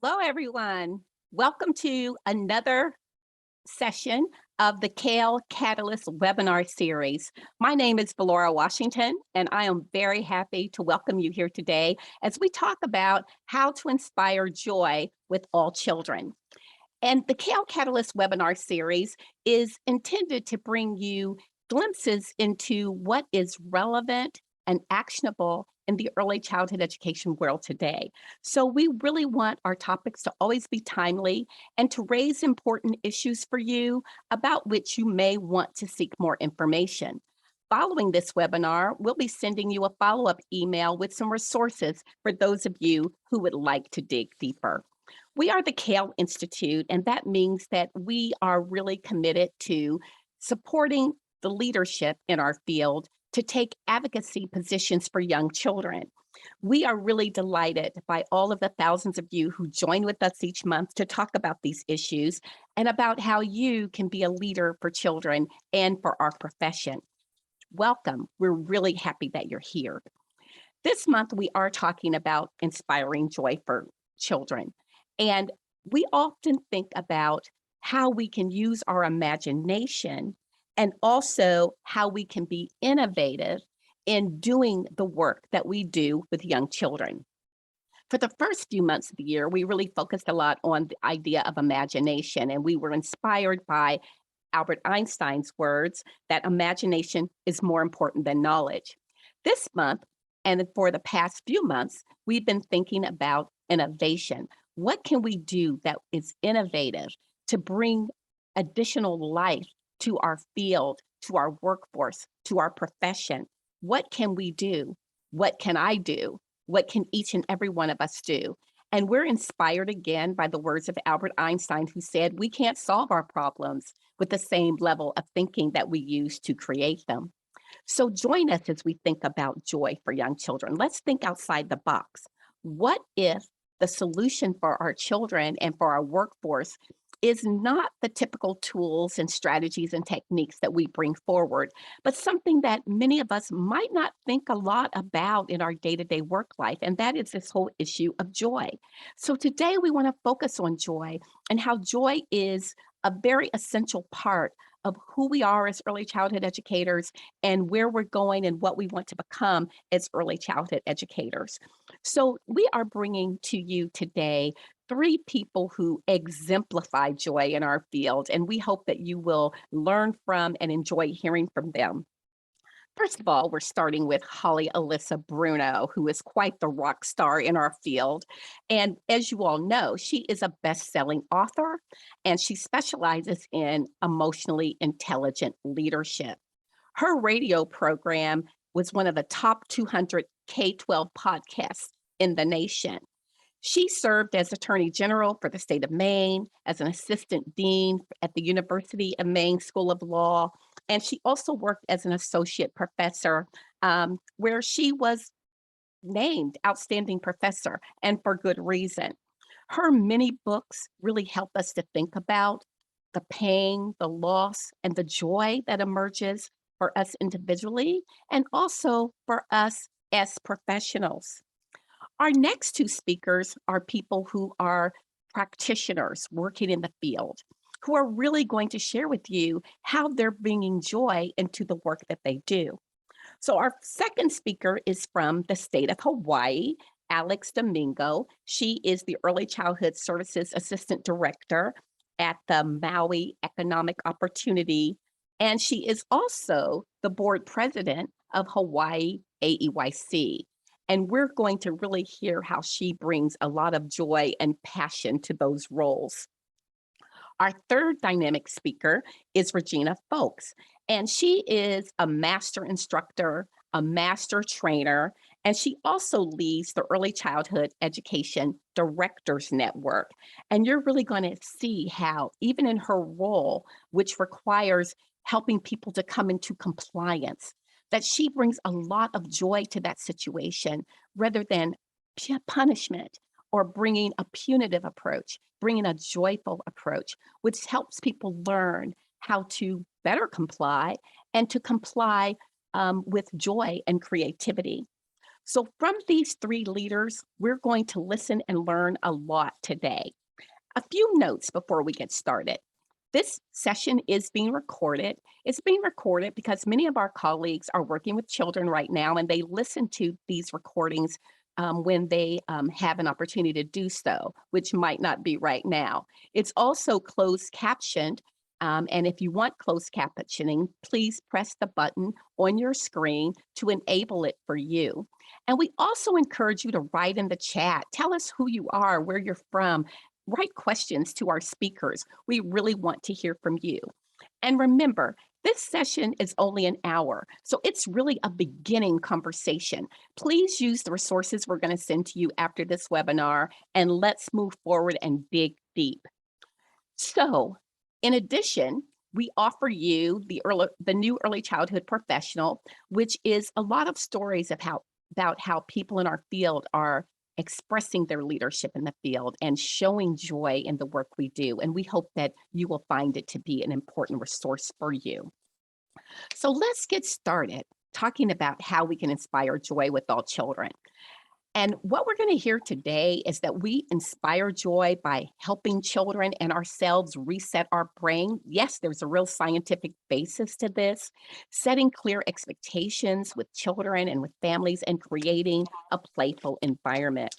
Hello, everyone. Welcome to another session of the CAYL Catalyst webinar series. My name is Valora Washington, and I am very happy to welcome you here today as we talk about how to inspire joy with all children. And the CAYL Catalyst webinar series is intended to bring you glimpses into what is relevant and actionable in the early childhood education world today. So we really want our topics to always be timely and to raise important issues for you about which you may want to seek more information. Following this webinar, we'll be sending you a follow-up email with some resources for those of you who would like to dig deeper. We are the CAYL Institute, and that means that we are really committed to supporting the leadership in our field to take advocacy positions for young children. We are really delighted by all of the thousands of you who join with us each month to talk about these issues and about how you can be a leader for children and for our profession. Welcome. We're really happy that you're here. This month, we are talking about inspiring joy for children. And we often think about how we can use our imagination and also how we can be innovative in doing the work that we do with young children. For the first few months of the year, we really focused a lot on the idea of imagination, and we were inspired by Albert Einstein's words that imagination is more important than knowledge. This month, and for the past few months, we've been thinking about innovation. What can we do that is innovative to bring additional life to our field, to our workforce, to our profession? What can we do? What can I do? What can each and every one of us do? And we're inspired again by the words of Albert Einstein, who said, we can't solve our problems with the same level of thinking that we use to create them. So join us as we think about joy for young children. Let's think outside the box. What if the solution for our children and for our workforce is not the typical tools and strategies and techniques that we bring forward, but something that many of us might not think a lot about in our day-to-day work life, and that is this whole issue of joy. So today we want to focus on joy and how joy is a very essential part of who we are as early childhood educators and where we're going and what we want to become as early childhood educators. So we are bringing to you today three people who exemplify joy in our field, and we hope that you will learn from and enjoy hearing from them. First of all, we're starting with Holly Elissa Bruno, who is quite the rock star in our field. And as you all know, she is a best-selling author, and she specializes in emotionally intelligent leadership. Her radio program was one of the top 200 K-12 podcasts in the nation. She served as Attorney General for the state of Maine, as an assistant dean at the University of Maine School of Law, and she also worked as an associate professor, where she was named Outstanding Professor, and for good reason. Her many books really help us to think about the pain, the loss, and the joy that emerges for us individually, and also for us as professionals. Our next two speakers are people who are practitioners working in the field, who are really going to share with you how they're bringing joy into the work that they do. So our second speaker is from the state of Hawaii, Alex Domingo. She is the Early Childhood Services Assistant Director at the Maui Economic Opportunity, and she is also the board president of Hawaii HIAEYC. And we're going to really hear how she brings a lot of joy and passion to those roles. Our third dynamic speaker is Regina Folks, and she is a master instructor, a master trainer, and she also leads the Early Childhood Education Directors Network. And you're really going to see how, even in her role, which requires helping people to come into compliance, that she brings a lot of joy to that situation rather than punishment or bringing a punitive approach, bringing a joyful approach, which helps people learn how to better comply and to comply with joy and creativity. So from these three leaders, we're going to listen and learn a lot today. A few notes before we get started. This session is being recorded. It's being recorded because many of our colleagues are working with children right now, and they listen to these recordings when they have an opportunity to do so, which might not be right now. It's also closed captioned. And if you want closed captioning, please press the button on your screen to enable it for you. And we also encourage you to write in the chat. Tell us who you are, where you're from. Write questions to our speakers. We really want to hear from you. And remember, this session is only an hour, so it's really a beginning conversation. Please use the resources we're going to send to you after this webinar, and let's move forward and dig deep. So, in addition, we offer you the new early childhood professional, which is a lot of stories of about how people in our field are expressing their leadership in the field and showing joy in the work we do. And we hope that you will find it to be an important resource for you. So let's get started talking about how we can inspire joy with all children. And what we're going to hear today is that we inspire joy by helping children and ourselves reset our brain. Yes, there's a real scientific basis to this, setting clear expectations with children and with families and creating a playful environment.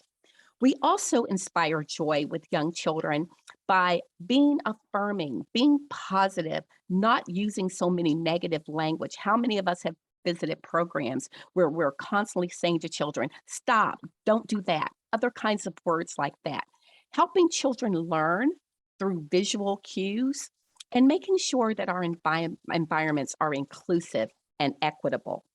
We also inspire joy with young children by being affirming, being positive, not using so many negative language. How many of us have visited programs where we're constantly saying to children, stop, don't do that, other kinds of words like that. Helping children learn through visual cues and making sure that our environments are inclusive and equitable.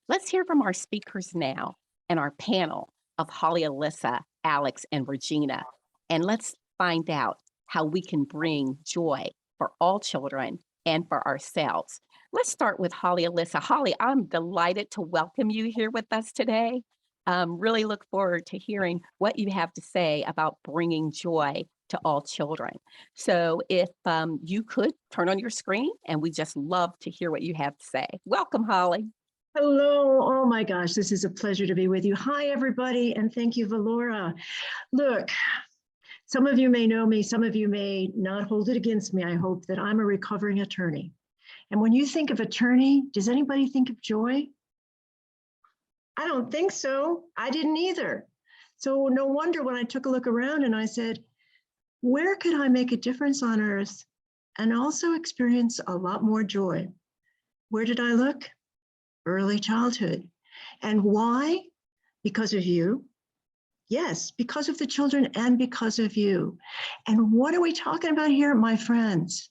Let's hear from our speakers now and our panel of Holly Elissa, Alex, and Regina. And let's find out how we can bring joy for all children and for ourselves. Let's start with Holly Elissa. Holly, I'm delighted to welcome you here with us today. Really look forward to hearing what you have to say about bringing joy to all children. So if you could turn on your screen, and we just love to hear what you have to say. Welcome, Holly. Hello. Oh my gosh, this is a pleasure to be with you. Hi, everybody, and thank you, Valora. Look, some of you may know me, some of you may not hold it against me. I hope that I'm a recovering attorney. And when you think of attorney, does anybody think of joy? I don't think so. I didn't either. So no wonder when I took a look around and I said, where could I make a difference on earth and also experience a lot more joy? Where did I look? Early childhood. And why? Because of you. Yes, because of the children and because of you. And what are we talking about here, my friends?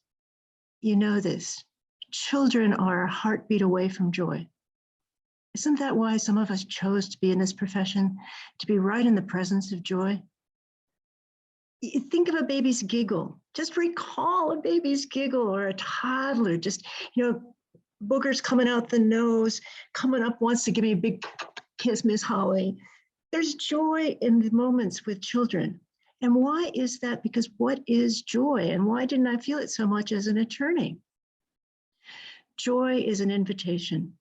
You know this. Children are a heartbeat away from joy. Isn't that why some of us chose to be in this profession, to be right in the presence of joy? Think of a baby's giggle. Just recall a baby's giggle, or a toddler, just, boogers coming out the nose, coming up, wants to give me a big kiss, Miss Holly. There's joy in the moments with children. And why is that? Because what is joy? And why didn't I feel it so much as an attorney? Joy is an invitation,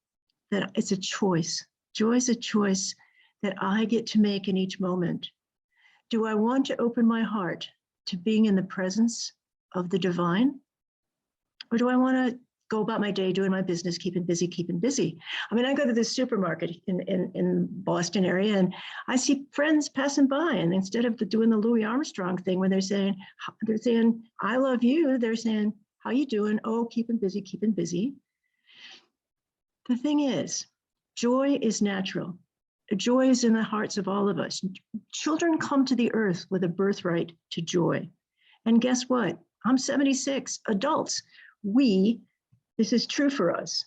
that it's a choice. Joy is a choice that I get to make in each moment. Do I want to open my heart to being in the presence of the divine? Or do I want to go about my day doing my business, keeping busy? I mean, I go to this supermarket in Boston area, and I see friends passing by, and instead of doing the Louis Armstrong thing when they're saying, I love you, they're saying, how you doing? Oh, keeping busy. The thing is, joy is natural. Joy is in the hearts of all of us. Children come to the earth with a birthright to joy. And guess what? I'm 76. Adults, this is true for us.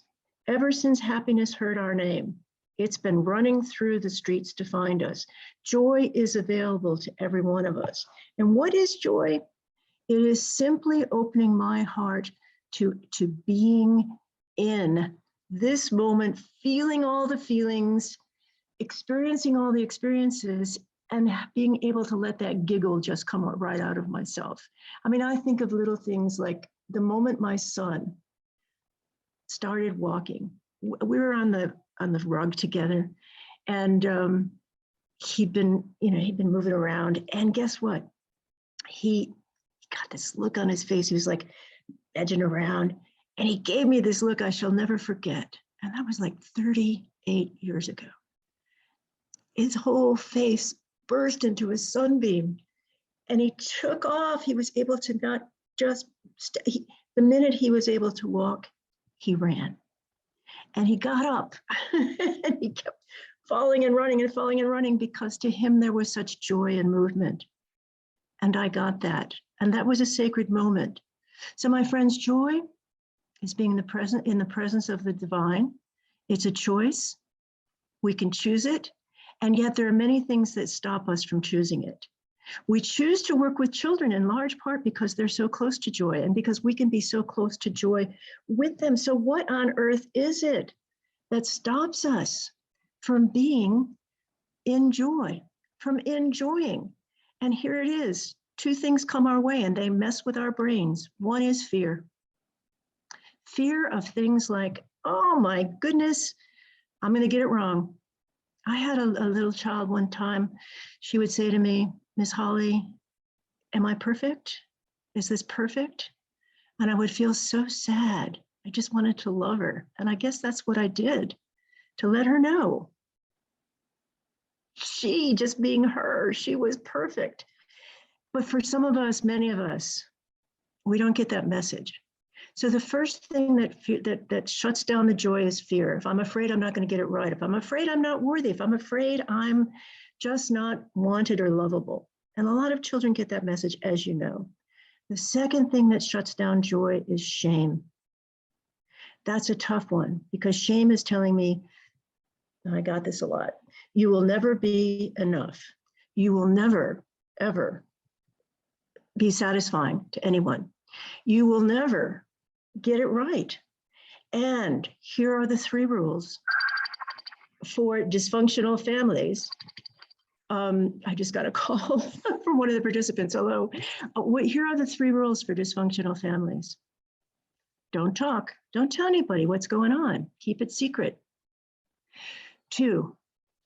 Ever since happiness heard our name, it's been running through the streets to find us. Joy is available to every one of us. And what is joy? It is simply opening my heart to being in this moment, feeling all the feelings, experiencing all the experiences, and being able to let that giggle just come right out of myself. I mean, I think of little things like the moment my son started walking. We were on the rug together, And he'd been moving around. And guess what? He got this look on his face. He was like edging around. And he gave me this look I shall never forget. And that was like 38 years ago. His whole face burst into a sunbeam. And he took off. He was able to not just, the minute he was able to walk, he ran. And he got up and he kept falling and running and falling and running, because to him there was such joy and movement. And I got that. And that was a sacred moment. So my friends, joy is being in the presence of the divine. It's a choice. We can choose it. And yet there are many things that stop us from choosing it. We choose to work with children in large part because they're so close to joy, and because we can be so close to joy with them. So what on earth is it that stops us from being in joy, from enjoying? And here it is. Two things come our way and they mess with our brains. One is fear. Fear of things like, oh my goodness, I'm going to get it wrong. I had a little child one time. She would say to me, Miss Holly, am I perfect? Is this perfect? And I would feel so sad. I just wanted to love her. And I guess that's what I did, to let her know. She, just being her, she was perfect. But for some of us, many of us, we don't get that message. So the first thing that shuts down the joy is fear. If I'm afraid I'm not going to get it right, if I'm afraid I'm not worthy, if I'm afraid I'm just not wanted or lovable. And a lot of children get that message, as you know. The second thing that shuts down joy is shame. That's a tough one, because shame is telling me, and I got this a lot, you will never be enough. You will never, ever be satisfying to anyone. You will never get it right. And here are the 3 rules for dysfunctional families. I just got a call from one of the participants. Hello. Here are the 3 rules for dysfunctional families. Don't talk. Don't tell anybody what's going on. Keep it secret. 2,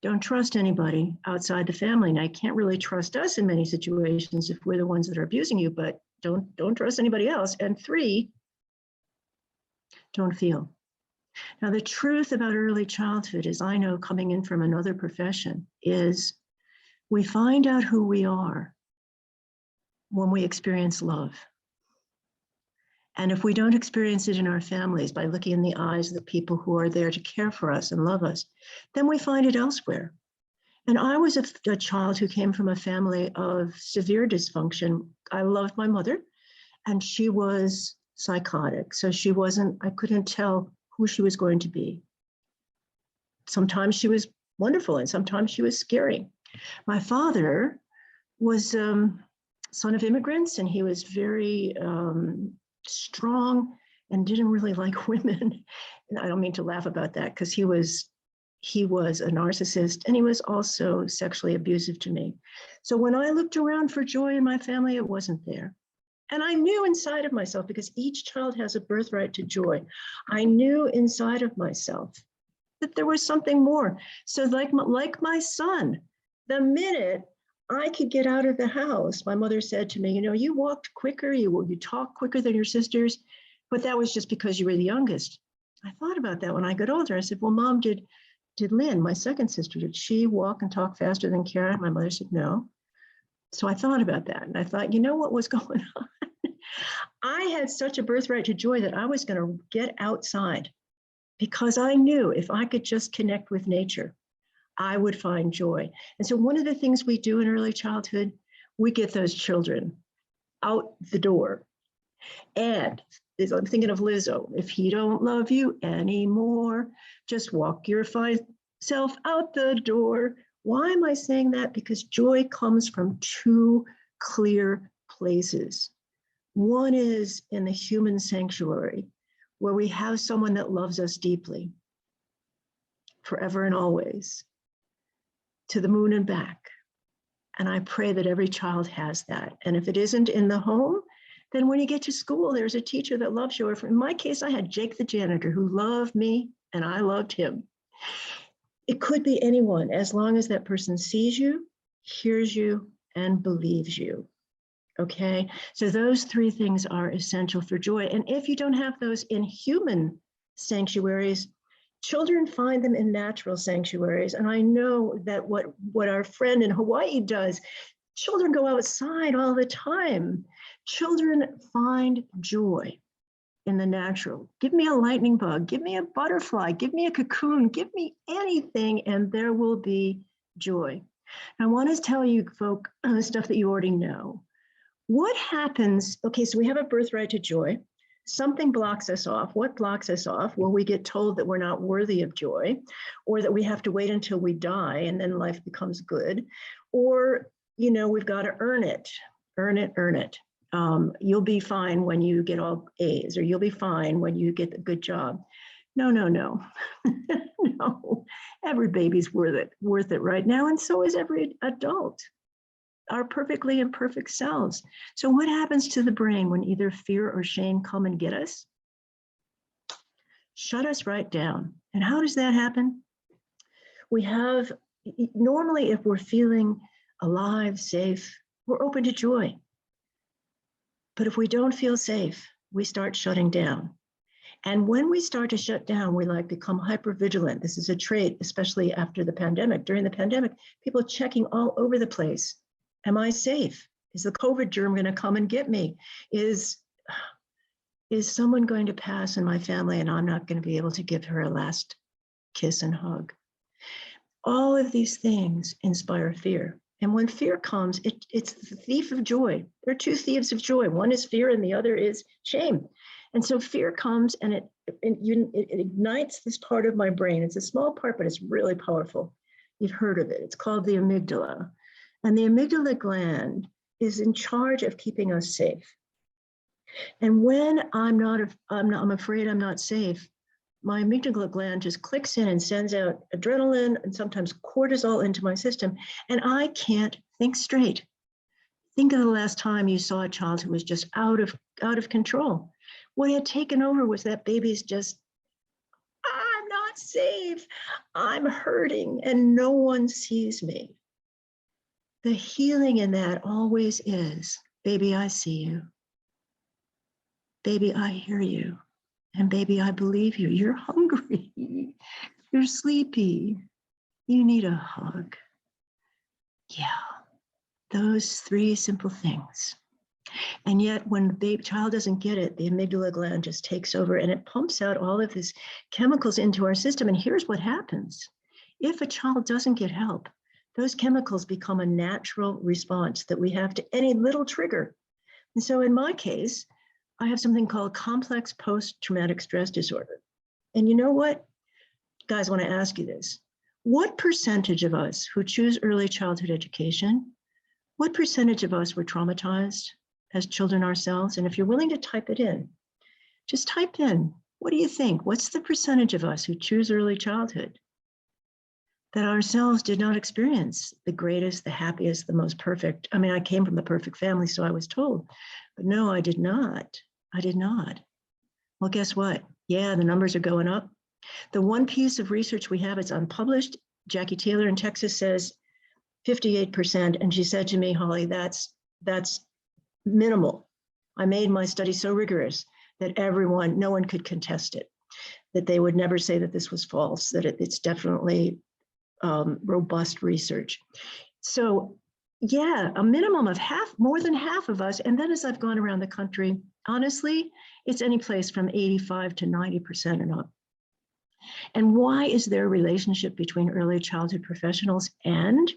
don't trust anybody outside the family. Now, you can't really trust us in many situations if we're the ones that are abusing you, but don't trust anybody else. And 3, don't feel. Now, the truth about early childhood is, I know, coming in from another profession, is we find out who we are when we experience love. And if we don't experience it in our families by looking in the eyes of the people who are there to care for us and love us, then we find it elsewhere. And I was a child who came from a family of severe dysfunction. I loved my mother, and she was psychotic. So I couldn't tell who she was going to be. Sometimes she was wonderful, and sometimes she was scary. My father was son of immigrants, and he was very strong and didn't really like women. And I don't mean to laugh about that, because he was a narcissist, and he was also sexually abusive to me. So when I looked around for joy in my family, it wasn't there. And I knew inside of myself, because each child has a birthright to joy, I knew inside of myself that there was something more. So like my son, the minute I could get out of the house, my mother said to me, you walked quicker, you talked quicker than your sisters, but that was just because you were the youngest. I thought about that when I got older. I said, well, Mom, did Lynn, my second sister, did she walk and talk faster than Karen? My mother said, no. So I thought about that, and I thought, what was going on? I had such a birthright to joy that I was going to get outside, because I knew if I could just connect with nature, I would find joy. And so one of the things we do in early childhood, we get those children out the door. And I'm thinking of Lizzo, if he don't love you anymore, just walk your fine self out the door. Why am I saying that? Because joy comes from 2 clear places. One is in the human sanctuary, where we have someone that loves us deeply, forever and always, to the moon and back. And I pray that every child has that. And if it isn't in the home, then when you get to school, there's a teacher that loves you. Or in my case, I had Jake the janitor, who loved me and I loved him. It could be anyone, as long as that person sees you, hears you, and believes you. Okay, so those three things are essential for joy. And if you don't have those in human sanctuaries, children find them in natural sanctuaries. And I know that what our friend in Hawaii does, children go outside all the time. Children find joy in the natural. Give me a lightning bug, give me a butterfly, give me a cocoon, give me anything, and there will be joy. I want to tell you, folk, stuff that you already know. What happens? Okay, so we have a birthright to joy. Something blocks us off. What blocks us off? Well, we get told that we're not worthy of joy, or that we have to wait until we die and then life becomes good, or, you know, we've got to earn it, earn it, earn it. You'll be fine when you get all A's, or you'll be fine when you get a good job. No, no, no, no. Every baby's worth it right now, and so is every adult. Our perfectly imperfect selves. So what happens to the brain when either fear or shame come and get us? Shut us right down. And how does that happen? We have, normally if we're feeling alive, safe, we're open to joy. But if we don't feel safe, we start shutting down. And when we start to shut down, we become hypervigilant. This is a trait, especially after the pandemic. During the pandemic, people checking all over the place. Am I safe? Is the COVID germ going to come and get me? Is someone going to pass in my family and I'm not going to be able to give her a last kiss and hug? All of these things inspire fear. And when fear comes, it's the thief of joy. There are two thieves of joy. One is fear and the other is shame. And so fear comes and it ignites this part of my brain. It's a small part, but it's really powerful. You've heard of it. It's called the amygdala. And the amygdala gland is in charge of keeping us safe. And when I'm afraid I'm not safe, my amygdala gland just clicks in and sends out adrenaline and sometimes cortisol into my system, and I can't think straight. Think of the last time you saw a child who was just out of control. What had taken over was that baby's just, I'm not safe, I'm hurting, and no one sees me. The healing in that always is, baby, I see you. Baby, I hear you. And baby, I believe you. You're hungry. You're sleepy. You need a hug. Yeah, those three simple things. And yet when the child doesn't get it, the amygdala gland just takes over and it pumps out all of these chemicals into our system. And here's what happens. If a child doesn't get help, those chemicals become a natural response that we have to any little trigger. And so in my case, I have something called complex post-traumatic stress disorder. And you know what? Guys, I want to ask you this. What percentage of us who choose early childhood education, what percentage of us were traumatized as children ourselves? And if you're willing to type it in, just type in, what do you think? What's the percentage of us who choose early childhood that ourselves did not experience the greatest, the happiest, the most perfect? I mean, I came from the perfect family, so I was told, but no, I did not. I did not. Well, guess what? Yeah, the numbers are going up. The one piece of research we have, it's unpublished. Jackie Taylor in Texas says 58%. And she said to me, Holly, that's minimal. I made my study so rigorous that no one could contest it, that they would never say that this was false, that it's definitely robust research. So yeah, a minimum of more than half of us. And then as I've gone around the country, honestly, it's any place from 85 to 90% and up. And why is there a relationship between early childhood professionals and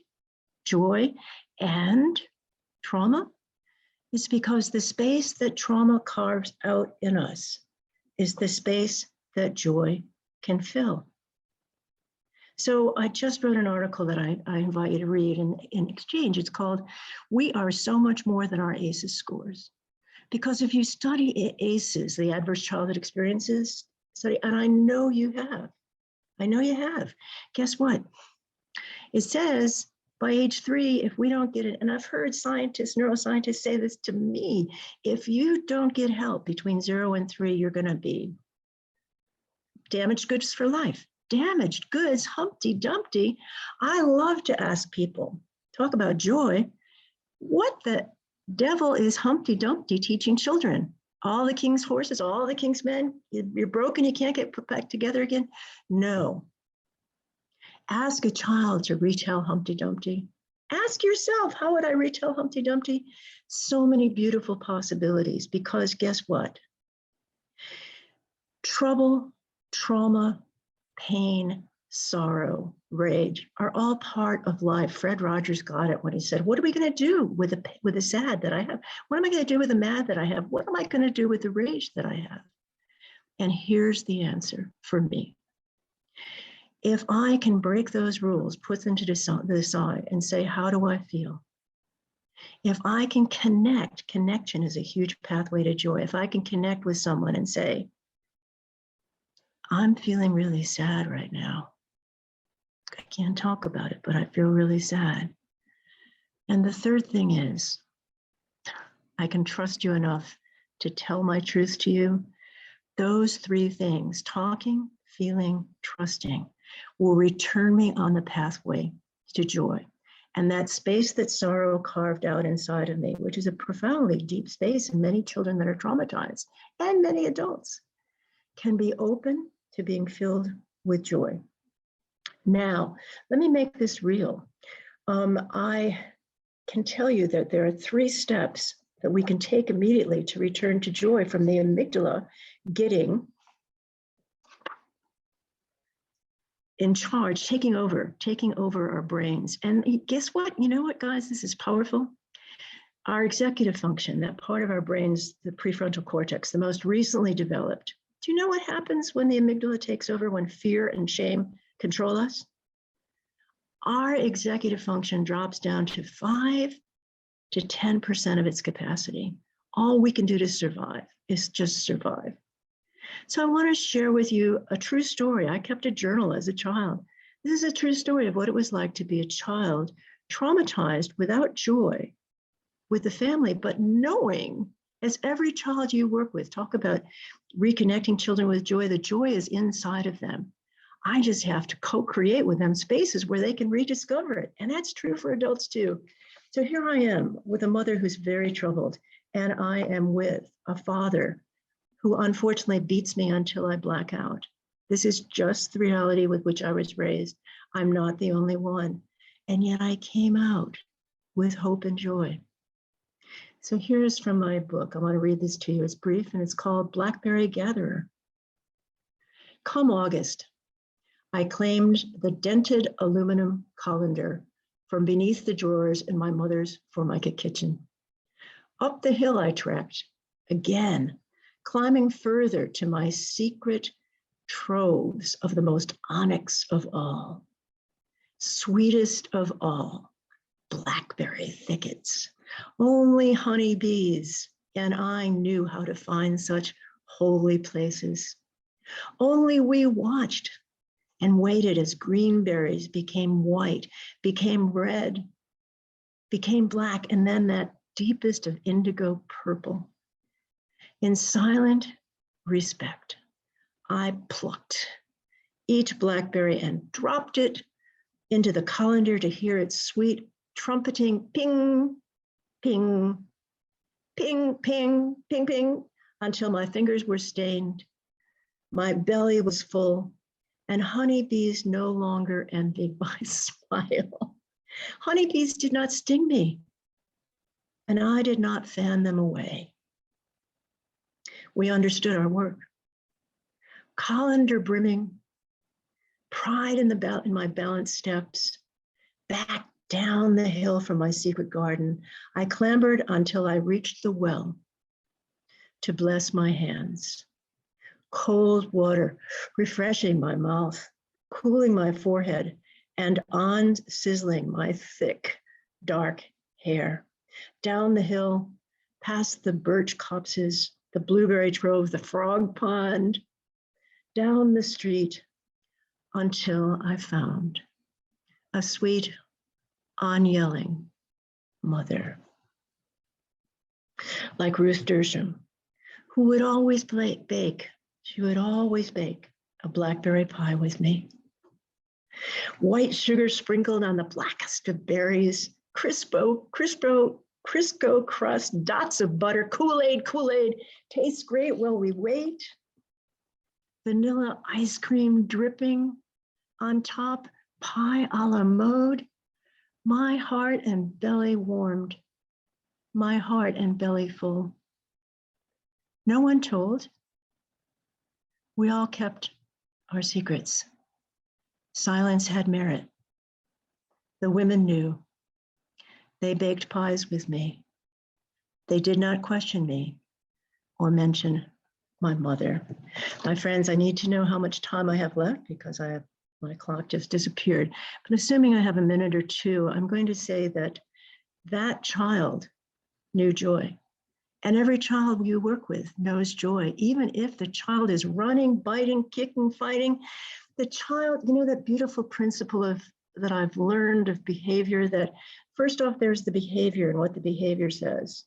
joy and trauma? It's because the space that trauma carves out in us is the space that joy can fill. So I just wrote an article that I invite you to read in exchange. It's called, We Are So Much More Than Our ACEs Scores. Because if you study ACEs, the Adverse Childhood Experiences study, and I know you have, guess what? It says by age 3, if we don't get it, and I've heard neuroscientists say this to me, if you don't get help between 0 and 3, you're gonna be damaged goods for life. damaged goods, Humpty Dumpty. I love to ask people, talk about joy. What the devil is Humpty Dumpty teaching children? All the king's horses, all the king's men, you're broken, you can't get put back together again? No. Ask a child to retell Humpty Dumpty. Ask yourself, how would I retell Humpty Dumpty? So many beautiful possibilities, because guess what? Trouble, trauma, pain, sorrow, rage are all part of life. Fred Rogers got it when he said, what are we going to do with the sad that I have? What am I going to do with the mad that I have? What am I going to do with the rage that I have? And here's the answer for me. If I can break those rules, put them to the side and say, how do I feel? If I can connect, connection is a huge pathway to joy. If I can connect with someone and say, I'm feeling really sad right now. I can't talk about it, but I feel really sad. And the third thing is, I can trust you enough to tell my truth to you. Those three things, talking, feeling, trusting, will return me on the pathway to joy. And that space that sorrow carved out inside of me, which is a profoundly deep space in many children that are traumatized, and many adults, can be open to being filled with joy. Now, let me make this real. I can tell you that there are 3 steps that we can take immediately to return to joy from the amygdala getting in charge, taking over our brains. And guess what? You know what, guys? This is powerful. Our executive function, that part of our brains, the prefrontal cortex, the most recently developed. Do you know what happens when the amygdala takes over, when fear and shame control us? Our executive function drops down to 5 to 10% of its capacity. All we can do to survive is just survive. So I want to share with you a true story. I kept a journal as a child. This is a true story of what it was like to be a child, traumatized, without joy, with the family, but knowing, as every child you work with, talk about reconnecting children with joy, the joy is inside of them. I just have to co-create with them spaces where they can rediscover it. And that's true for adults too. So here I am with a mother who's very troubled, and I am with a father who unfortunately beats me until I black out. This is just the reality with which I was raised. I'm not the only one. And yet I came out with hope and joy. So here's from my book. I want to read this to you. It's brief and it's called Blackberry Gatherer. Come August, I claimed the dented aluminum colander from beneath the drawers in my mother's Formica kitchen. Up the hill I trekked, again, climbing further to my secret troves of the most onyx of all, sweetest of all, blackberry thickets. Only honeybees and I knew how to find such holy places. Only we watched and waited as green berries became white, became red, became black, and then that deepest of indigo purple. In silent respect, I plucked each blackberry and dropped it into the colander to hear its sweet trumpeting ping, ping, ping, ping, ping, ping, until my fingers were stained, my belly was full, and honeybees no longer envied my smile. Honeybees did not sting me, and I did not fan them away. We understood our work. Colander brimming, pride in my balanced steps, back down the hill from my secret garden, I clambered until I reached the well to bless my hands. Cold water refreshing my mouth, cooling my forehead, and on sizzling my thick, dark hair. Down the hill, past the birch copses, the blueberry trove, the frog pond, down the street until I found a sweet, on-yelling mother. Like Ruth Dersham, who would always bake. She would always bake a blackberry pie with me. White sugar sprinkled on the blackest of berries, Crisco crust, dots of butter, Kool-Aid, tastes great while we wait. Vanilla ice cream dripping on top, pie a la mode. My heart and belly warmed, my heart and belly full. No one told. We all kept our secrets. Silence had merit. The women knew. They baked pies with me. They did not question me or mention my mother. My friends, I need to know how much time I have left because my clock just disappeared. But assuming I have a minute or two, I'm going to say that that child knew joy. And every child you work with knows joy, even if the child is running, biting, kicking, fighting. The child, you know, that beautiful principle that I've learned of behavior, that first off, there's the behavior and what the behavior says.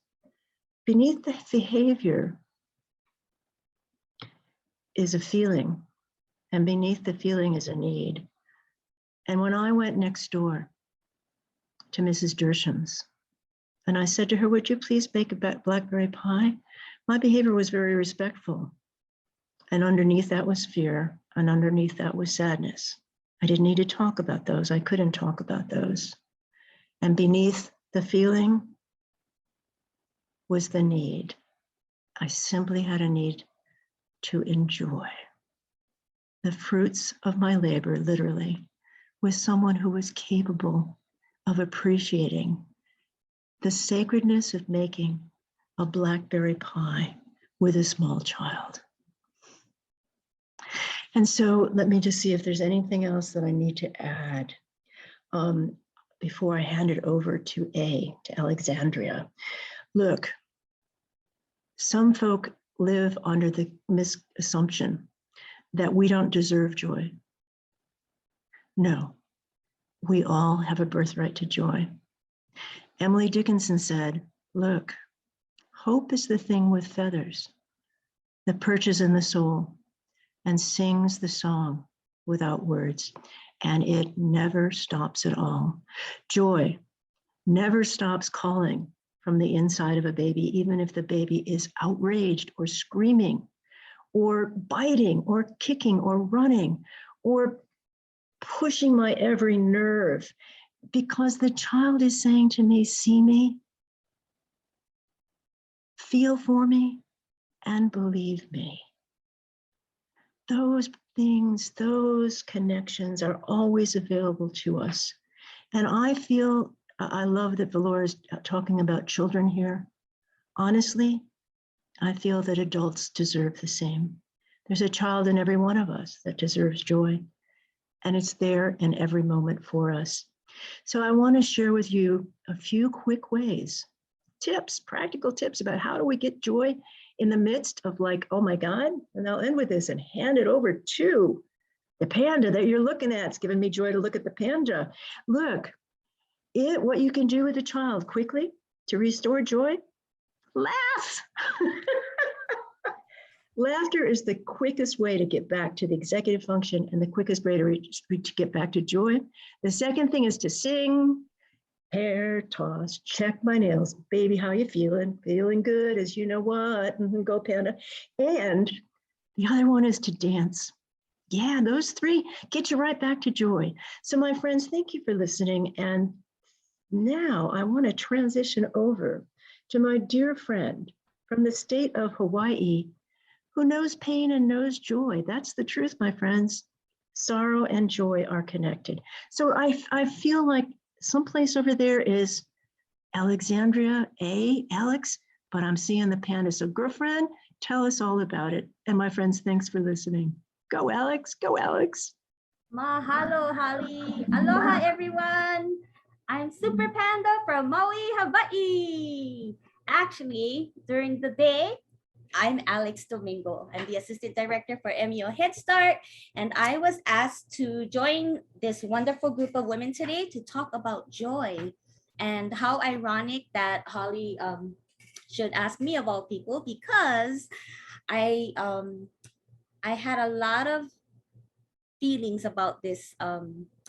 Beneath the behavior is a feeling, and beneath the feeling is a need. And when I went next door to Mrs. Dersham's, and I said to her, would you please bake a blackberry pie? My behavior was very respectful. And underneath that was fear, and underneath that was sadness. I didn't need to talk about those. I couldn't talk about those. And beneath the feeling was the need. I simply had a need to enjoy the fruits of my labor, literally, with someone who was capable of appreciating the sacredness of making a blackberry pie with a small child. And so let me just see if there's anything else that I need to add before I hand it over to Alexandria. Look, some folk live under the misassumption that we don't deserve joy. No, we all have a birthright to joy. Emily Dickinson said, look, hope is the thing with feathers that perches in the soul and sings the song without words, and it never stops at all. Joy never stops calling from the inside of a baby, even if the baby is outraged or screaming or biting or kicking or running or pushing my every nerve, because the child is saying to me, see me, feel for me, and believe me. Those things, those connections are always available to us. And I feel, I love that Valora is talking about children here. Honestly, I feel that adults deserve the same. There's a child in every one of us that deserves joy, and it's there in every moment for us. So I want to share with you a few quick ways, tips, practical tips about how do we get joy in the midst of like, oh my God, and I'll end with this and hand it over to the panda that you're looking at. It's giving me joy to look at the panda. Look, what you can do with a child quickly to restore joy, laugh. Laughter is the quickest way to get back to the executive function and the quickest way to get back to joy. The second thing is to sing, hair toss, check my nails. Baby, how you feeling? Feeling good as you know what? Go panda. And the other one is to dance. Yeah, those three get you right back to joy. So my friends, thank you for listening. And now I want to transition over to my dear friend from the state of Hawaii, who knows pain and knows joy. That's the truth, my friends. Sorrow and joy are connected. So I feel like someplace over there is Alexandria, Alex, but I'm seeing the panda. So girlfriend, tell us all about it. And my friends, thanks for listening. Go, Alex. Go, Alex. Mahalo, Holly. Aloha, everyone. I'm Super Panda from Maui, Hawaii. Actually, during the day, I'm Alex Domingo. I'm the Assistant Director for MEO Head Start, and I was asked to join this wonderful group of women today to talk about joy. And how ironic that Holly should ask me of all people, because I had a lot of feelings about this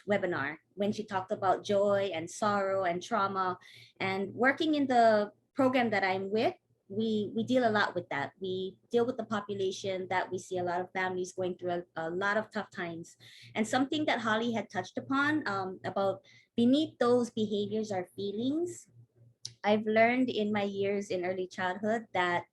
webinar when she talked about joy and sorrow and trauma. And working in the program that I'm with, we deal a lot with that. We deal with the population that we see a lot of families going through a lot of tough times. And something that Holly had touched upon about beneath those behaviors are feelings. I've learned in my years in early childhood that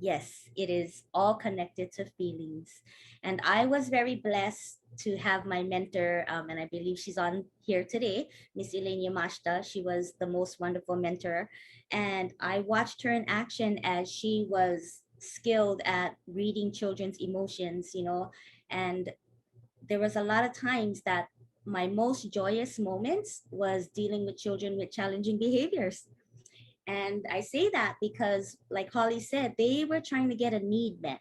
yes, it is all connected to feelings. And I was very blessed to have my mentor, and I believe she's on here today, Miss Elaine Yamashita. She was the most wonderful mentor. And I watched her in action as she was skilled at reading children's emotions, you know, and there was a lot of times that my most joyous moments was dealing with children with challenging behaviors. And I say that because, like Holly said, they were trying to get a need met.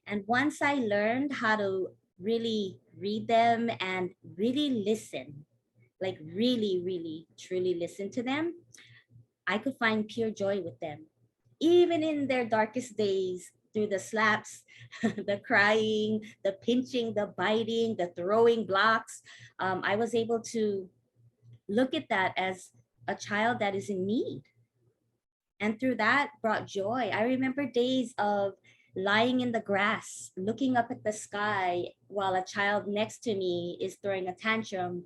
And once I learned how to really read them and really listen, like really, really, truly listen to them, I could find pure joy with them. Even in their darkest days, through the slaps, the crying, the pinching, the biting, the throwing blocks, I was able to look at that as a child that is in need. And through that brought joy. I remember days of lying in the grass, looking up at the sky while a child next to me is throwing a tantrum.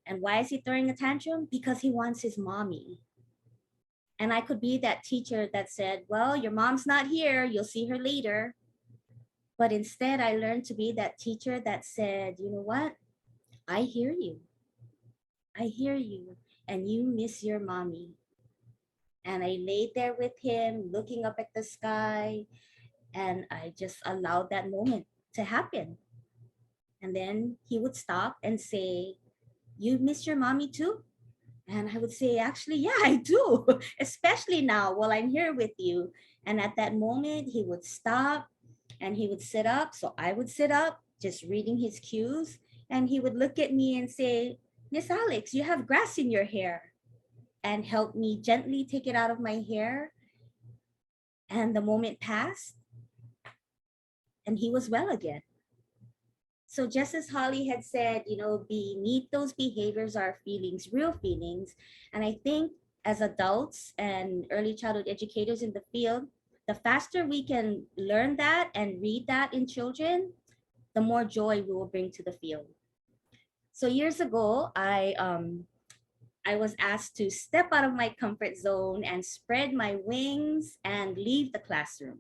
And why is he throwing a tantrum? Because he wants his mommy. And I could be that teacher that said, well, your mom's not here, you'll see her later. But instead, I learned to be that teacher that said, you know what? I hear you. I hear you. And you miss your mommy. And I laid there with him, looking up at the sky, and I just allowed that moment to happen. And then he would stop and say, you miss your mommy too? And I would say, actually, yeah, I do, especially now while I'm here with you. And at that moment, he would stop and he would sit up. So I would sit up, just reading his cues. And he would look at me and say, Miss Alex, you have grass in your hair. And help me gently take it out of my hair. And the moment passed and he was well again. So just as Holly had said, you know, beneath those behaviors are feelings, real feelings. And I think as adults and early childhood educators in the field, the faster we can learn that and read that in children, the more joy we will bring to the field. So years ago, I was asked to step out of my comfort zone and spread my wings and leave the classroom.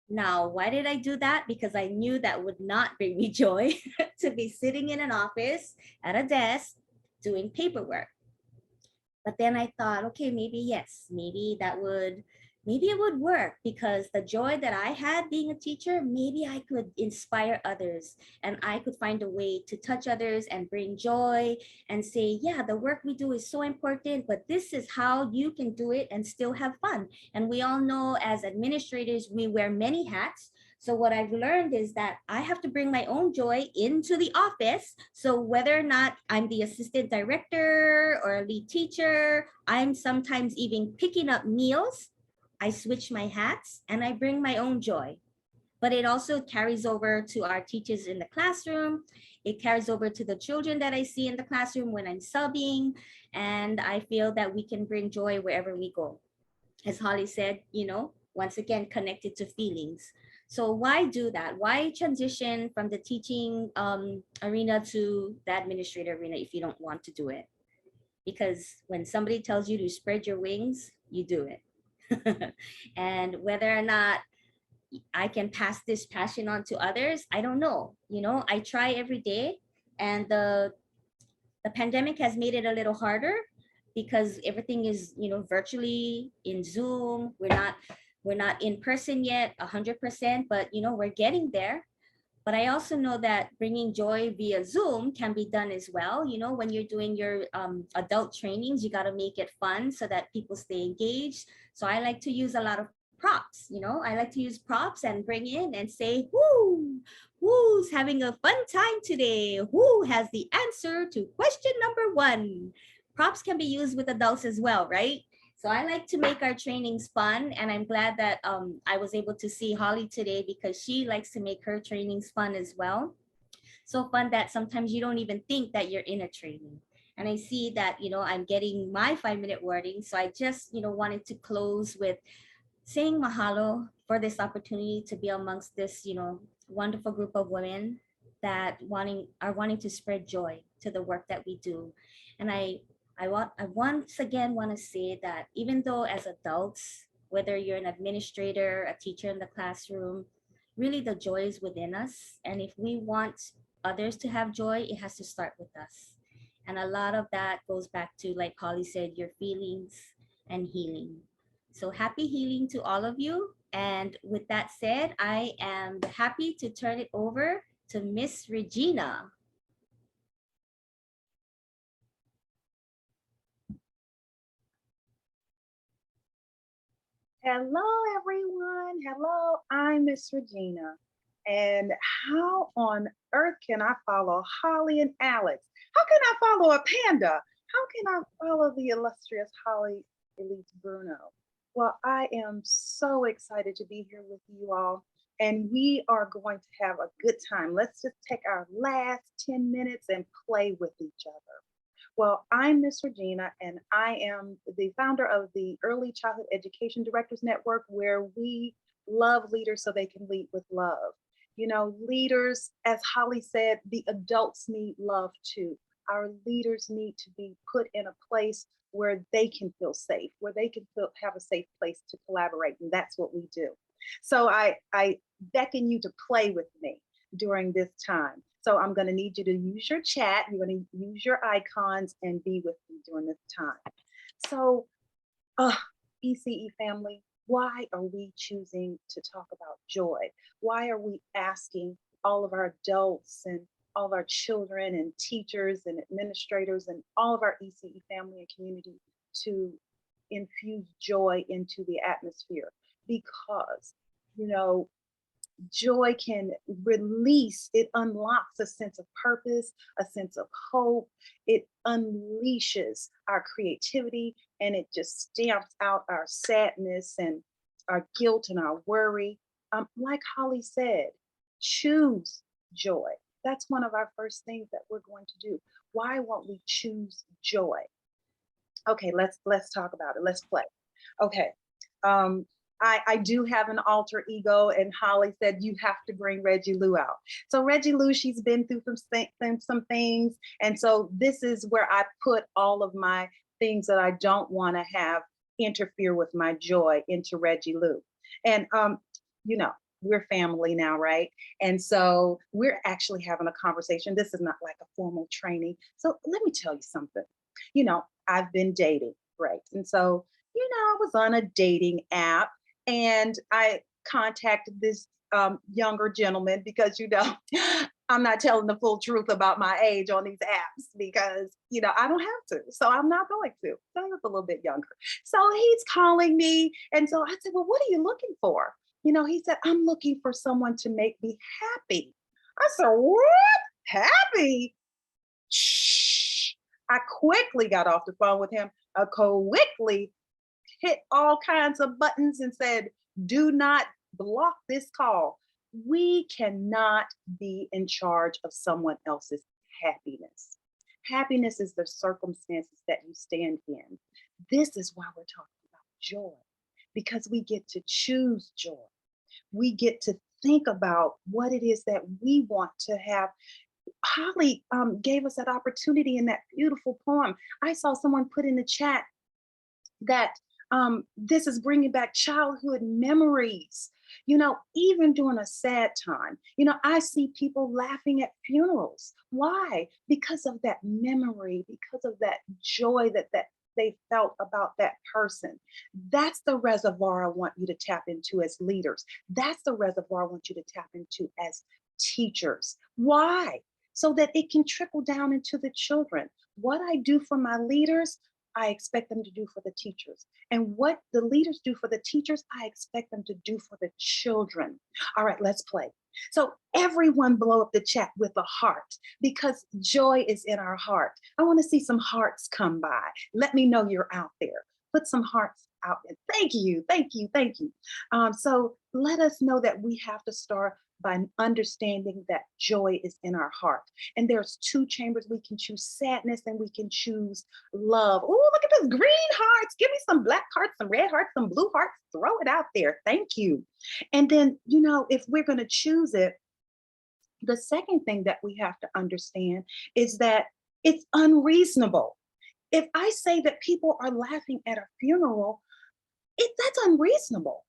Now, why did I do that? Because I knew that would not bring me joy to be sitting in an office at a desk doing paperwork. But then I thought, okay, maybe yes, maybe it would work, because the joy that I had being a teacher, maybe I could inspire others and I could find a way to touch others and bring joy and say, yeah, the work we do is so important, but this is how you can do it and still have fun. And we all know as administrators, we wear many hats. So what I've learned is that I have to bring my own joy into the office. So whether or not I'm the assistant director or a lead teacher, I'm sometimes even picking up meals, I switch my hats and I bring my own joy. But it also carries over to our teachers in the classroom. It carries over to the children that I see in the classroom when I'm subbing. And I feel that we can bring joy wherever we go. As Holly said, you know, once again, connected to feelings. So why do that? Why transition from the teaching arena to the administrator arena if you don't want to do it? Because when somebody tells you to spread your wings, you do it. And whether or not I can pass this passion on to others, I don't know. You know, I try every day, and the pandemic has made it a little harder because everything is, you know, virtually in Zoom. We're not in person yet 100%, but you know, we're getting there. But I also know that bringing joy via Zoom can be done as well. You know, when you're doing your adult trainings, you got to make it fun so that people stay engaged. So I like to use a lot of props. You know, I like to use props and bring in and say, who's having a fun time today? Who has the answer to question number 1? Props can be used with adults as well, right? So I like to make our trainings fun, and I'm glad that I was able to see Holly today because she likes to make her trainings fun as well. So fun that sometimes you don't even think that you're in a training. And I see that, I'm getting my 5-minute wording. So I just, wanted to close with saying mahalo for this opportunity to be amongst this, wonderful group of women that are wanting to spread joy to the work that we do. And I once again want to say that even though as adults, whether you're an administrator, a teacher in the classroom, really the joy is within us. And if we want others to have joy, it has to start with us. And a lot of that goes back to, like Holly said, your feelings and healing. So happy healing to all of you. And with that said, I am happy to turn it over to Miss Regina. Hello, everyone. Hello, I'm Miss Regina. And how on earth can I follow Holly and Alex? How can I follow a panda? How can I follow the illustrious Holly Elissa Bruno? Well, I am so excited to be here with you all, and we are going to have a good time. Let's just take our last 10 minutes and play with each other. Well, I'm Miss Regina, and I am the founder of the Early Childhood Education Directors Network, where we love leaders so they can lead with love. You know, leaders, as Holly said, the adults need love too. Our leaders need to be put in a place where they can feel safe, where they can have a safe place to collaborate, and that's what we do. So I beckon you to play with me during this time. So I'm going to need you to use your chat. You're going to use your icons and be with me during this time. So, ECE family, why are we choosing to talk about joy? Why are we asking all of our adults and all of our children and teachers and administrators and all of our ECE family and community to infuse joy into the atmosphere? Because, you know, joy can release, it unlocks a sense of purpose, a sense of hope. It unleashes our creativity, and it just stamps out our sadness and our guilt and our worry. Like Holly said, choose joy. That's one of our first things that we're going to do. Why won't we choose joy? Okay, let's talk about it. Let's play. Okay. I do have an alter ego, and Holly said you have to bring Reggie Lou out. So Reggie Lou, she's been through some things, and so this is where I put all of my things that I don't want to have interfere with my joy into Reggie Lou. And you know, we're family now, right? And so we're actually having a conversation. This is not like a formal training. So let me tell you something. You know, I've been dating, right? And so, you know, I was on a dating app, and I contacted this younger gentleman because, you know, I'm not telling the full truth about my age on these apps because, you know, I don't have to. So I'm not going to. So he was a little bit younger. So he's calling me. And so I said, well, what are you looking for? You know, he said, I'm looking for someone to make me happy. I said, what? Happy? Shh. I quickly got off the phone with him. I quickly hit all kinds of buttons and said, do not block this call. We cannot be in charge of someone else's happiness. Happiness is the circumstances that you stand in. This is why we're talking about joy, because we get to choose joy. We get to think about what it is that we want to have. Holly gave us that opportunity in that beautiful poem. I saw someone put in the chat that this is bringing back childhood memories. You know, even during a sad time, you know, I see people laughing at funerals. Why? Because of that memory, because of that joy that they felt about that person. That's the reservoir I want you to tap into as leaders. That's the reservoir I want you to tap into as teachers. Why? So that it can trickle down into the children. What I do for my leaders, I expect them to do for the teachers. And what the leaders do for the teachers, I expect them to do for the children. All right, let's play. So everyone blow up the chat with a heart, because joy is in our heart. I want to see some hearts come by. Let me know you're out there. Put some hearts out there. Thank you, thank you, thank you. So let us know that we have to start by understanding that joy is in our heart. And there's two chambers. We can choose sadness and we can choose love. Oh, look at this green hearts. Give me some black hearts, some red hearts, some blue hearts. Throw it out there. Thank you. And then, you know, if we're going to choose it, the second thing that we have to understand is that it's unreasonable. If I say that people are laughing at a funeral, that's unreasonable.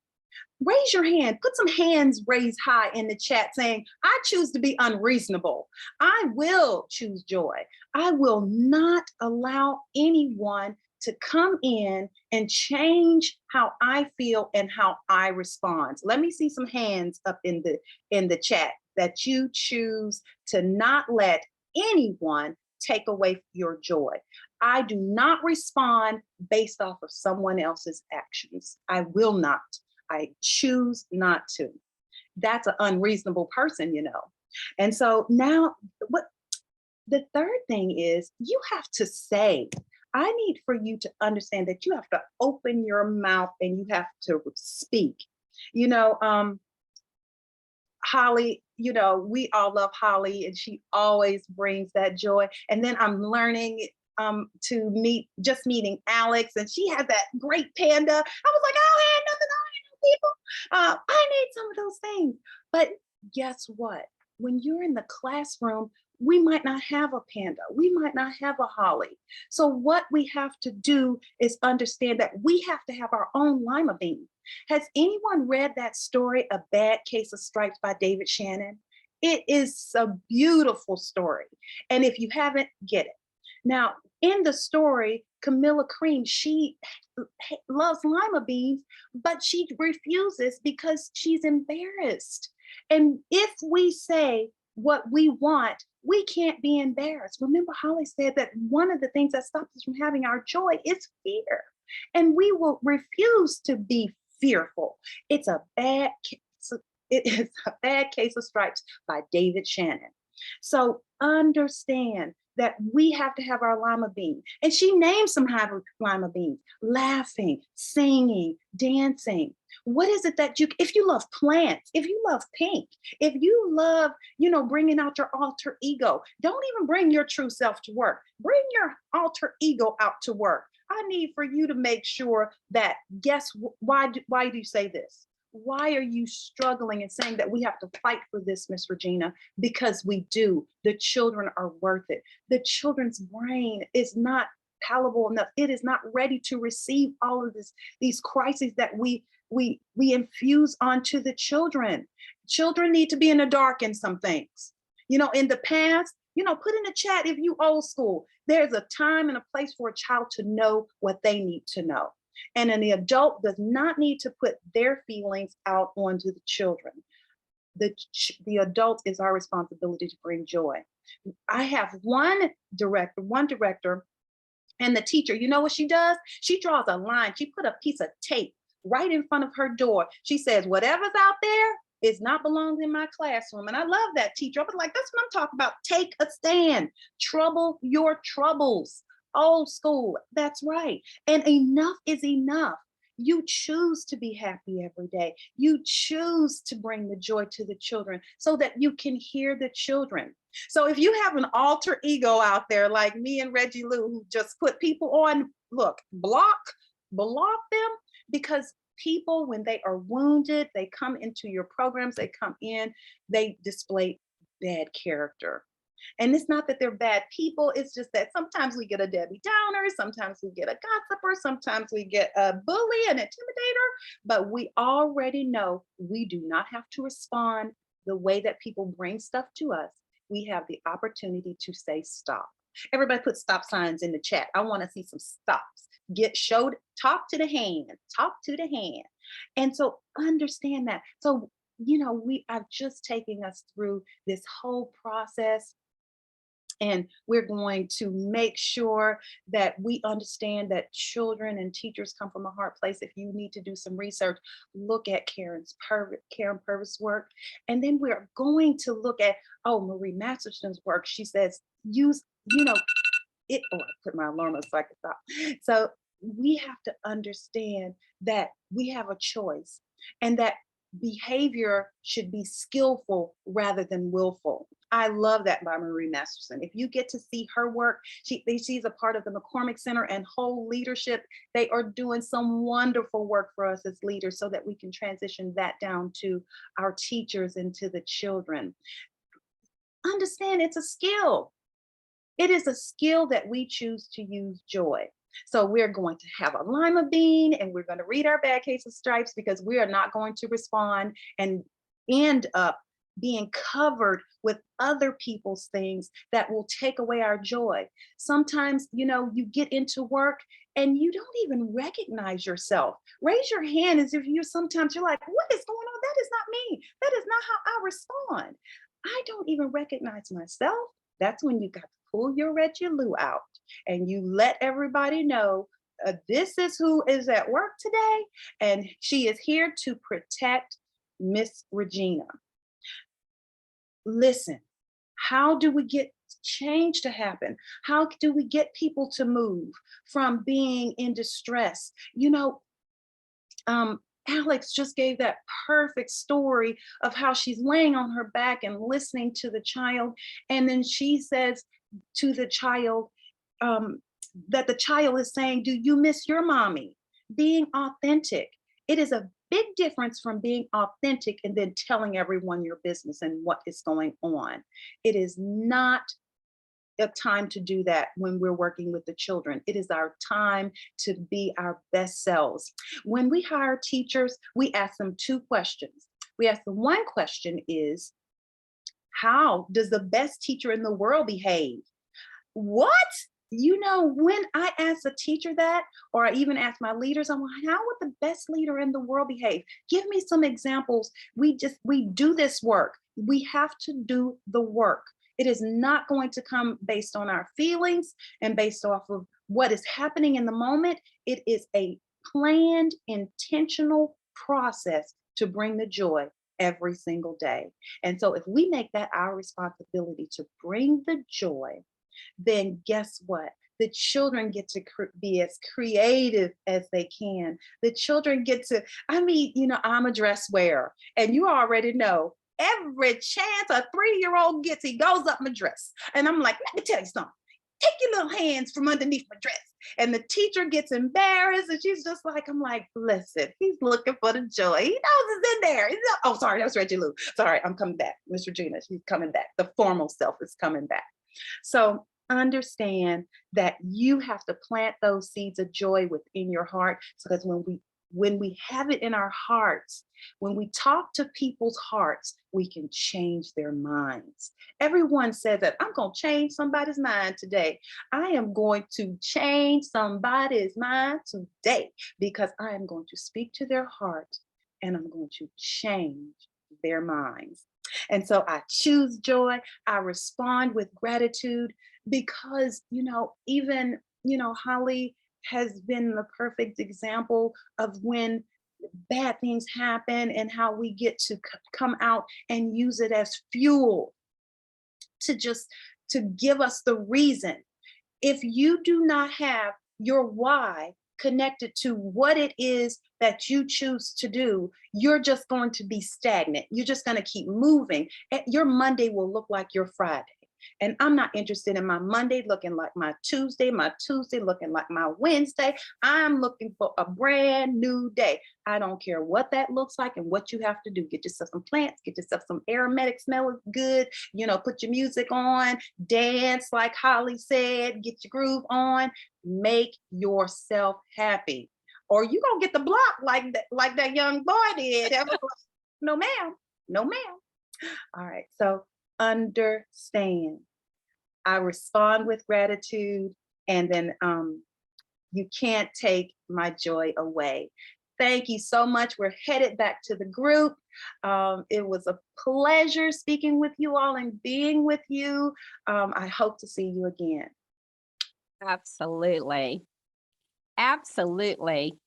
Raise your hand, put some hands raised high in the chat saying, I choose to be unreasonable. I will choose joy. I will not allow anyone to come in and change how I feel and how I respond. Let me see some hands up in the chat that you choose to not let anyone take away your joy. I do not respond based off of someone else's actions. I will not. I choose not to. That's an unreasonable person, you know. And so now what the third thing is, you have to say, I need for you to understand that you have to open your mouth and you have to speak. You know, Holly, you know, we all love Holly and she always brings that joy. And then I'm learning to meeting Alex, and she had that great panda. I was like, oh, I had nothing on people. I need some of those things. But guess what? When you're in the classroom, we might not have a panda. We might not have a Holly. So what we have to do is understand that we have to have our own lima bean. Has anyone read that story, A Bad Case of Stripes by David Shannon? It is a beautiful story. And if you haven't, get it. Now, in the story, Camilla Cream, she loves lima beans, but she refuses because she's embarrassed. And if we say what we want, we can't be embarrassed. Remember, Holly said that one of the things that stops us from having our joy is fear. And we will refuse to be fearful. It is a bad case of stripes by David Shannon. So understand that we have to have our lima bean. And she named some lima beans: laughing, singing, dancing. What is it that if you love plants, if you love pink, if you love, you know, bringing out your alter ego, don't even bring your true self to work. Bring your alter ego out to work. I need for you to make sure that, why do you say this? Why are you struggling and saying that we have to fight for this, Miss Regina? Because we do. The children are worth it. The children's brain is not palatable enough. It is not ready to receive all of these crises that we infuse onto the children. Children need to be in the dark in some things. You know, in the past, you know, put in the chat if you old school. There's a time and a place for a child to know what they need to know. And then the adult does not need to put their feelings out onto the children. The adult is our responsibility to bring joy. I have one director and the teacher, you know what she does? She draws a line. She put a piece of tape right in front of her door. She says, whatever's out there is not belongs in my classroom. And I love that teacher. I was like, that's what I'm talking about. Take a stand. Trouble your troubles. Old school. That's right. And enough is enough. You choose to be happy every day. You choose to bring the joy to the children so that you can hear the children. So if you have an alter ego out there like me and Reggie Lou, who just put people on, look, block them, because people, when they are wounded, they come into your programs, they come in, they display bad character. And it's not that they're bad people, it's just that sometimes we get a Debbie Downer, sometimes we get a gossiper, sometimes we get a bully, an intimidator, but we already know we do not have to respond the way that people bring stuff to us. We have the opportunity to say stop. Everybody put stop signs in the chat. I want to see some stops. Talk to the hand. And so understand that. So, you know, I've just taken us through this whole process. And we're going to make sure that we understand that children and teachers come from a hard place. If you need to do some research, look at Karen Purvis' work. And then we're going to look at, Marie Masterson's work. She says, use, I put my alarm on so I can stop. So we have to understand that we have a choice, and that behavior should be skillful rather than willful. I love that by Marie Masterson. If you get to see her work, she's a part of the McCormick Center and whole leadership. They are doing some wonderful work for us as leaders so that we can transition that down to our teachers and to the children. Understand it's a skill. It is a skill that we choose to use joy. So we're going to have a lima bean and we're going to read our bad case of stripes because we are not going to respond and end up being covered with other people's things that will take away our joy. Sometimes, you know, you get into work and you don't even recognize yourself. Raise your hand as if sometimes you're like, what is going on? That is not me. That is not how I respond. I don't even recognize myself. That's when you got to pull your Reggie Lou out and you let everybody know this is who is at work today, and she is here to protect Miss Regina. Listen, how do we get change to happen? How do we get people to move from being in distress? You know, Alex just gave that perfect story of how she's laying on her back and listening to the child. And then she says to the child that the child is saying, do you miss your mommy? Being authentic. It is a big difference from being authentic and then telling everyone your business and what is going on. It is not a time to do that when we're working with the children. It is our time to be our best selves. When we hire teachers, we ask them two questions. We ask them, one question is, how does the best teacher in the world behave? What? You know, when I ask a teacher that, or I even ask my leaders, I'm like, how would the best leader in the world behave? Give me some examples. We do this work. We have to do the work. It is not going to come based on our feelings and based off of what is happening in the moment. It is a planned, intentional process to bring the joy every single day. And so if we make that our responsibility to bring the joy, then guess what? The children get to be as creative as they can. The children get to, you know, I'm a dress wearer, and you already know every chance a 3-year-old gets, he goes up my dress. And I'm like, let me tell you something. Take your little hands from underneath my dress. And the teacher gets embarrassed and she's just like, I'm like, listen, he's looking for the joy. He knows it's in there. Oh, sorry, that was Reggie Lou. Sorry, I'm coming back. Miss Regina, she's coming back. The formal self is coming back. So understand that you have to plant those seeds of joy within your heart, so that when we have it in our hearts, when we talk to people's hearts, we can change their minds. Everyone says that I'm going to change somebody's mind today. I am going to change somebody's mind today because I am going to speak to their heart and I'm going to change their minds. And so I choose joy. I respond with gratitude because, you know, even, you know, Holly has been the perfect example of when bad things happen and how we get to come out and use it as fuel to give us the reason. If you do not have your why connected to what it is that you choose to do, you're just going to be stagnant. You're just going to keep moving. Your Monday will look like your Friday. And I'm not interested in my Monday looking like my Tuesday looking like my Wednesday. I'm looking for a brand new day. I don't care what that looks like and what you have to do. Get yourself some plants, get yourself some aromatic smell good, you know, put your music on, dance like Holly said, get your groove on, make yourself happy. Or you gonna get the block like that young boy did. No ma'am, no ma'am. All right, so understand. I respond with gratitude, and then you can't take my joy away. Thank you so much. We're headed back to the group. It was a pleasure speaking with you all and being with you. I hope to see you again. Absolutely. Absolutely.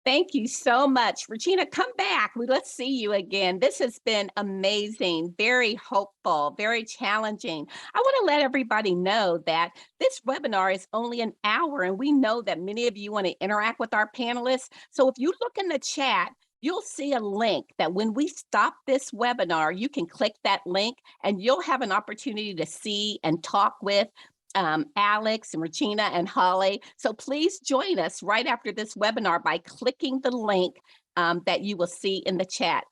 Thank you so much. Regina, come back. Let's see you again. This has been amazing, very hopeful, very challenging. I want to let everybody know that this webinar is only an hour, and we know that many of you want to interact with our panelists. So if you look in the chat, you'll see a link that when we stop this webinar, you can click that link and you'll have an opportunity to see and talk with Alex and Regina and Holly. So please join us right after this webinar by clicking the link that you will see in the chat.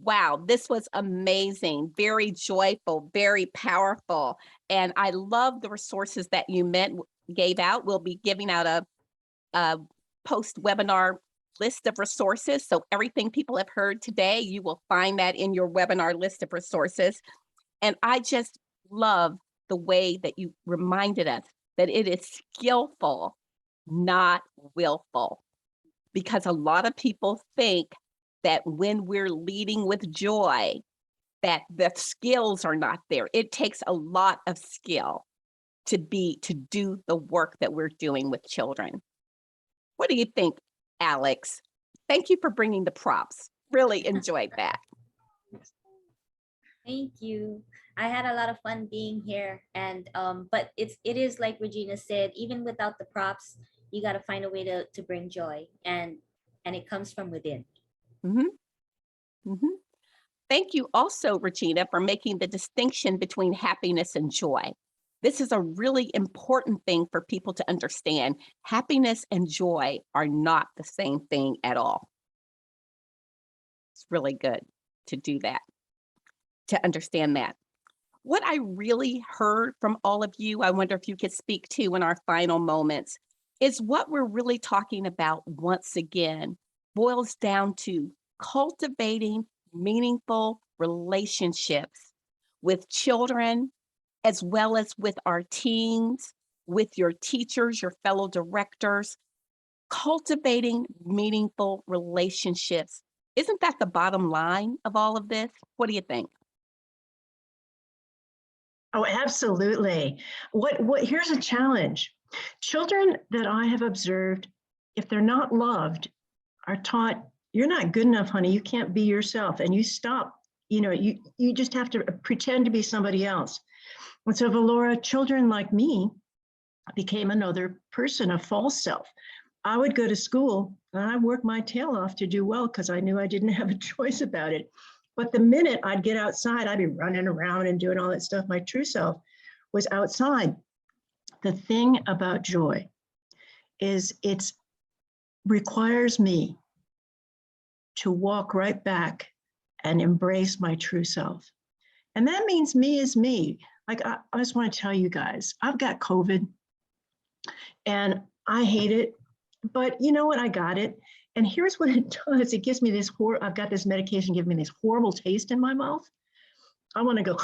Wow, this was amazing, very joyful, very powerful. And I love the resources that you gave out. We'll be giving out a post-webinar list of resources. So everything people have heard today, you will find that in your webinar list of resources. And I just love the way that you reminded us that it is skillful, not willful. Because a lot of people think that when we're leading with joy, that the skills are not there. It takes a lot of skill to do the work that we're doing with children. What do you think, Alex? Thank you for bringing the props. Really enjoyed that. Thank you. I had a lot of fun being here, and but it is like Regina said, even without the props, you got to find a way to bring joy, and it comes from within. Thank you also, Regina, for making the distinction between happiness and joy. This is a really important thing for people to understand. Happiness and joy are not the same thing at all. It's really good to do that, to understand that. What I really heard from all of you, I wonder if you could speak to in our final moments, is what we're really talking about once again boils down to cultivating meaningful relationships with children, as well as with our teens, with your teachers, your fellow directors. Cultivating meaningful relationships. Isn't that the bottom line of all of this? What do you think? Oh, absolutely. Here's a challenge. Children that I have observed, if they're not loved, are taught, you're not good enough, honey. You can't be yourself. And you stop, you just have to pretend to be somebody else. And so, Valora, children like me became another person, a false self. I would go to school and I worked my tail off to do well because I knew I didn't have a choice about it. But the minute I'd get outside, I'd be running around and doing all that stuff. My true self was outside. The thing about joy is it requires me to walk right back and embrace my true self. And that means me is me. Like, I just want to tell you guys, I've got COVID and I hate it, but you know what? I got it. And here's what it does. It gives me this I've got this medication giving me this horrible taste in my mouth. I want to go,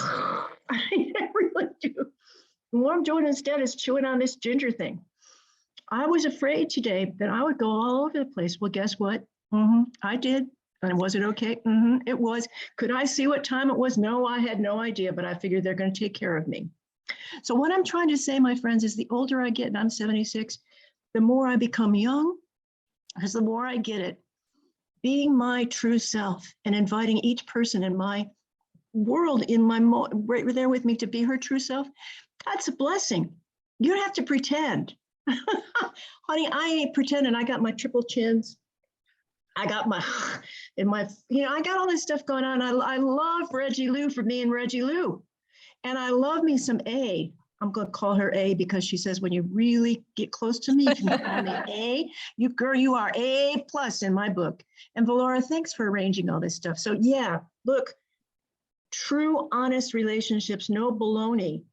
I really do. And what I'm doing instead is chewing on this ginger thing. I was afraid today that I would go all over the place. Well, guess what? I did. And was it okay? It was. Could I see what time it was? No, I had no idea, but I figured they're going to take care of me. So what I'm trying to say, my friends, is the older I get, and I'm 76, the more I become young, because the more I get it, being my true self and inviting each person in my world, right there with me, to be her true self, that's a blessing. You don't have to pretend. Honey, I ain't pretending. I got my triple chins. I got I got all this stuff going on. I love Reggie Lou for being Reggie Lou. And I love me some A. I'm going to call her A because she says, when you really get close to me, you can call me A. You are A+ in my book. And Valora, thanks for arranging all this stuff. So yeah, look, true, honest relationships, no baloney.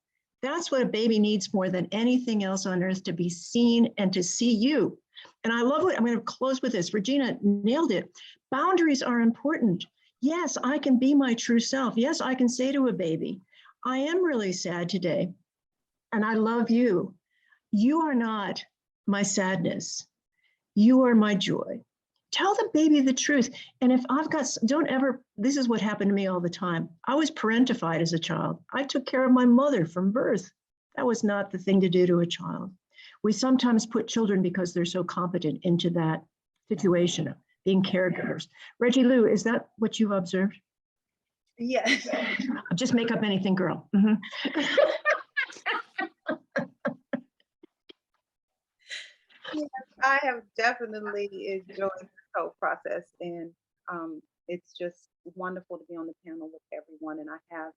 That's what a baby needs more than anything else on earth, to be seen and to see you. And I love it. I'm going to close with this. Regina nailed it. Boundaries are important. Yes, I can be my true self. Yes, I can say to a baby, I am really sad today, and I love you. You are not my sadness. You are my joy. Tell the baby the truth. And if this is what happened to me all the time. I was parentified as a child. I took care of my mother from birth. That was not the thing to do to a child. We sometimes put children, because they're so competent, into that situation. being caregivers. Reggie Lou, is that what you've observed? Yes. Just make up anything, girl. Mhm. Yes, I have definitely enjoyed this whole process, and it's just wonderful to be on the panel with everyone. And I have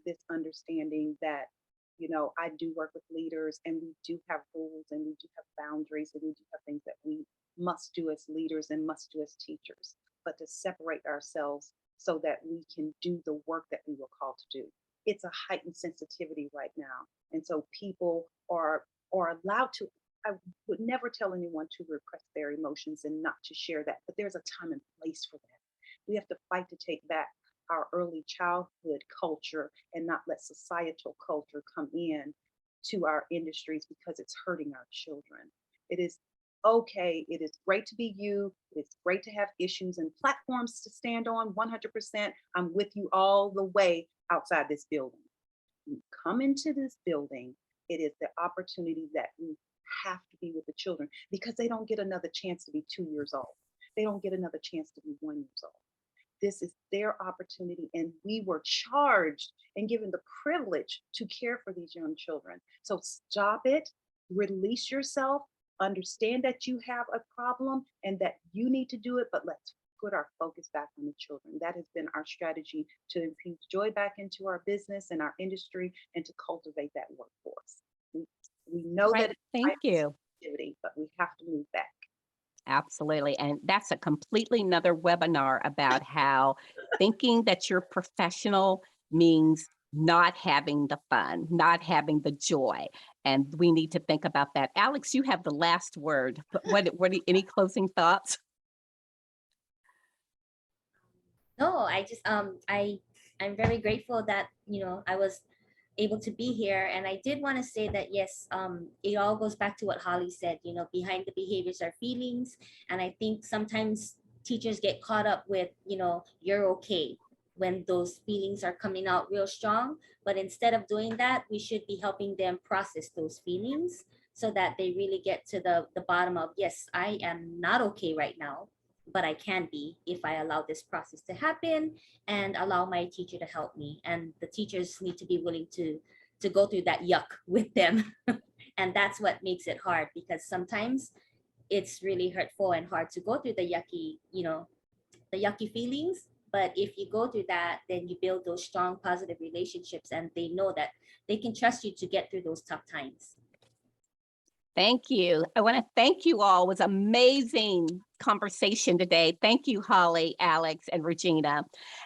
this understanding that, you know, I do work with leaders, and we do have rules, and we do have boundaries, and we do have things that we must do as leaders and must do as teachers. But to separate ourselves so that we can do the work that we were called to do. It's a heightened sensitivity right now, and so people are allowed to. I would never tell anyone to repress their emotions and not to share that, but there's a time and place for that. We have to fight to take back our early childhood culture and not let societal culture come in to our industries because it's hurting our children. It is okay. It is great to be you. It's great to have issues and platforms to stand on 100%. I'm with you all the way outside this building. You come into this building, it is the opportunity that we have to be with the children because they don't get another chance to be 2 years old. They don't get another chance to be 1 year old. This is their opportunity, and we were charged and given the privilege to care for these young children. So stop it, release yourself, understand that you have a problem and that you need to do it, but let's put our focus back on the children. That has been our strategy to infuse joy back into our business and our industry and to cultivate that workforce. We know Right. that it's Thank you. activity, but we have to move back. Absolutely. And that's a completely another webinar about how thinking that you're professional means not having the fun, not having the joy. And we need to think about that. Alex, you have the last word. Any closing thoughts? No, I just I'm very grateful that, you know, I was able to be here. And I did want to say that yes, it all goes back to what Holly said, you know, behind the behaviors are feelings. And I think sometimes teachers get caught up with, you know, you're okay when those feelings are coming out real strong. But instead of doing that, we should be helping them process those feelings so that they really get to the bottom of, yes, I am not okay right now, but I can be if I allow this process to happen and allow my teacher to help me. And the teachers need to be willing to go through that yuck with them. And that's what makes it hard, because sometimes it's really hurtful and hard to go through the yucky, you know, the yucky feelings. But if you go through that, then you build those strong, positive relationships, and they know that they can trust you to get through those tough times. Thank you. I want to thank you all. It was amazing conversation today. Thank you, Holly, Alex, and Regina.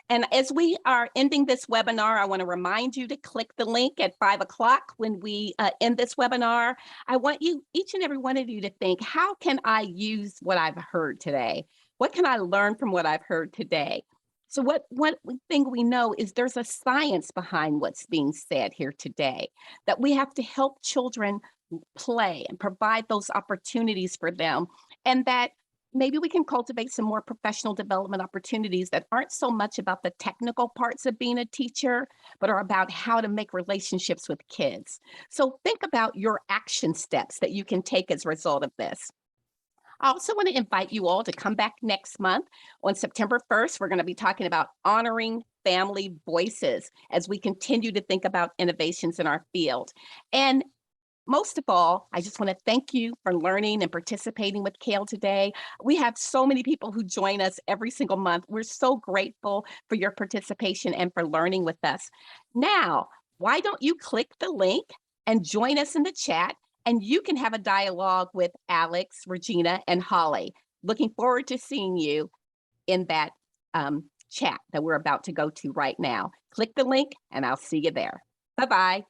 And as we are ending this webinar, I want to remind you to click the link at 5 o'clock when we end this webinar. I want you, each and every one of you, to think, how can I use what I've heard today? What can I learn from what I've heard today? So one thing we know is there's a science behind what's being said here today, that we have to help children play and provide those opportunities for them, and that maybe we can cultivate some more professional development opportunities that aren't so much about the technical parts of being a teacher, but are about how to make relationships with kids. So think about your action steps that you can take as a result of this. I also want to invite you all to come back next month. On September 1st, we're going to be talking about honoring family voices as we continue to think about innovations in our field. And most of all, I just want to thank you for learning and participating with CAYL today. We have so many people who join us every single month. We're so grateful for your participation and for learning with us. Now, why don't you click the link and join us in the chat, and you can have a dialogue with Alex, Regina, and Holly. Looking forward to seeing you in that chat that we're about to go to right now. Click the link and I'll see you there. Bye-bye.